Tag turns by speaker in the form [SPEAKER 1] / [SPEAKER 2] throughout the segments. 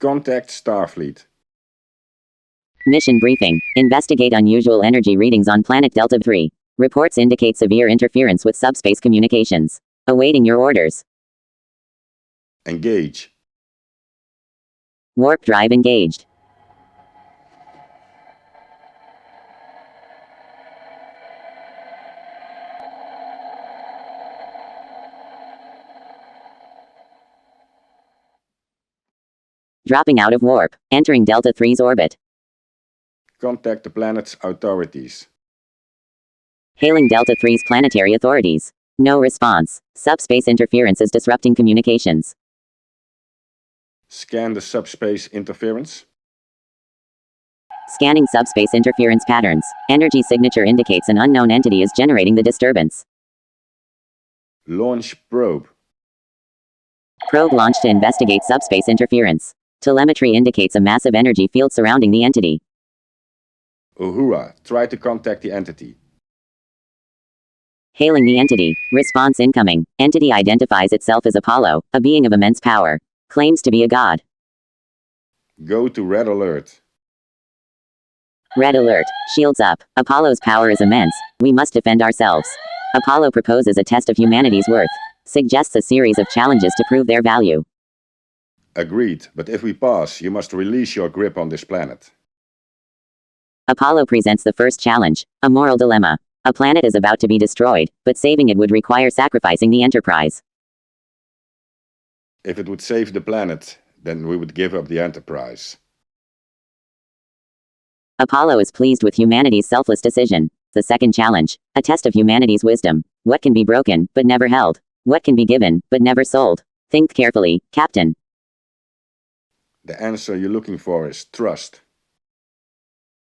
[SPEAKER 1] Contact Starfleet.
[SPEAKER 2] Mission briefing. Investigate unusual energy readings on planet Delta 3. Reports indicate severe interference with subspace communications. Awaiting your orders.
[SPEAKER 1] Engage.
[SPEAKER 2] Warp drive engaged. Dropping out of warp. Entering Delta 3's orbit.
[SPEAKER 1] Contact the planet's authorities.
[SPEAKER 2] Hailing Delta 3's planetary authorities. No response. Subspace interference is disrupting communications.
[SPEAKER 1] Scan the subspace interference.
[SPEAKER 2] Scanning subspace interference patterns. Energy signature indicates an unknown entity is generating the disturbance.
[SPEAKER 1] Launch probe.
[SPEAKER 2] Probe launched to investigate subspace interference. Telemetry indicates a massive energy field surrounding the entity.
[SPEAKER 1] Uhura, try to contact the entity.
[SPEAKER 2] Hailing the entity. Response incoming. Entity identifies itself as Apollo, a being of immense power. Claims to be a god.
[SPEAKER 1] Go to red alert.
[SPEAKER 2] Red alert. Shields up. Apollo's power is immense. We must defend ourselves. Apollo proposes a test of humanity's worth. Suggests a series of challenges to prove their value.
[SPEAKER 1] Agreed, but if we pass, you must release your grip on this planet.
[SPEAKER 2] Apollo presents the first challenge, a moral dilemma. A planet is about to be destroyed, but saving it would require sacrificing the Enterprise.
[SPEAKER 1] If it would save the planet, then we would give up the Enterprise.
[SPEAKER 2] Apollo is pleased with humanity's selfless decision. The second challenge, a test of humanity's wisdom. What can be broken, but never held? What can be given, but never sold? Think carefully, Captain.
[SPEAKER 1] The answer you're looking for is trust.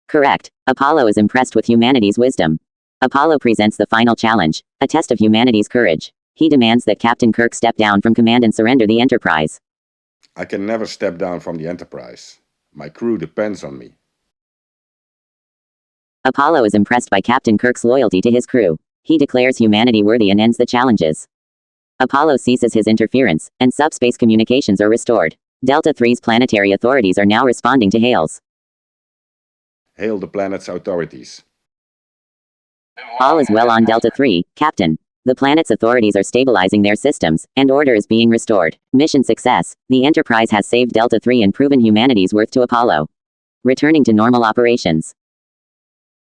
[SPEAKER 2] Correct. Apollo is impressed with humanity's wisdom. Apollo presents the final challenge, a test of humanity's courage. He demands that Captain Kirk step down from command and surrender the Enterprise.
[SPEAKER 1] I can never step down from the Enterprise. My crew depends on me.
[SPEAKER 2] Apollo is impressed by Captain Kirk's loyalty to his crew. He declares humanity worthy and ends the challenges. Apollo ceases his interference, and subspace communications are restored. Delta 3's planetary authorities are now responding to hails.
[SPEAKER 1] Hail the planet's authorities.
[SPEAKER 2] All is well on Delta 3, Captain. The planet's authorities are stabilizing their systems, and order is being restored. Mission success. The Enterprise has saved Delta 3 and proven humanity's worth to Apollo. Returning to normal operations.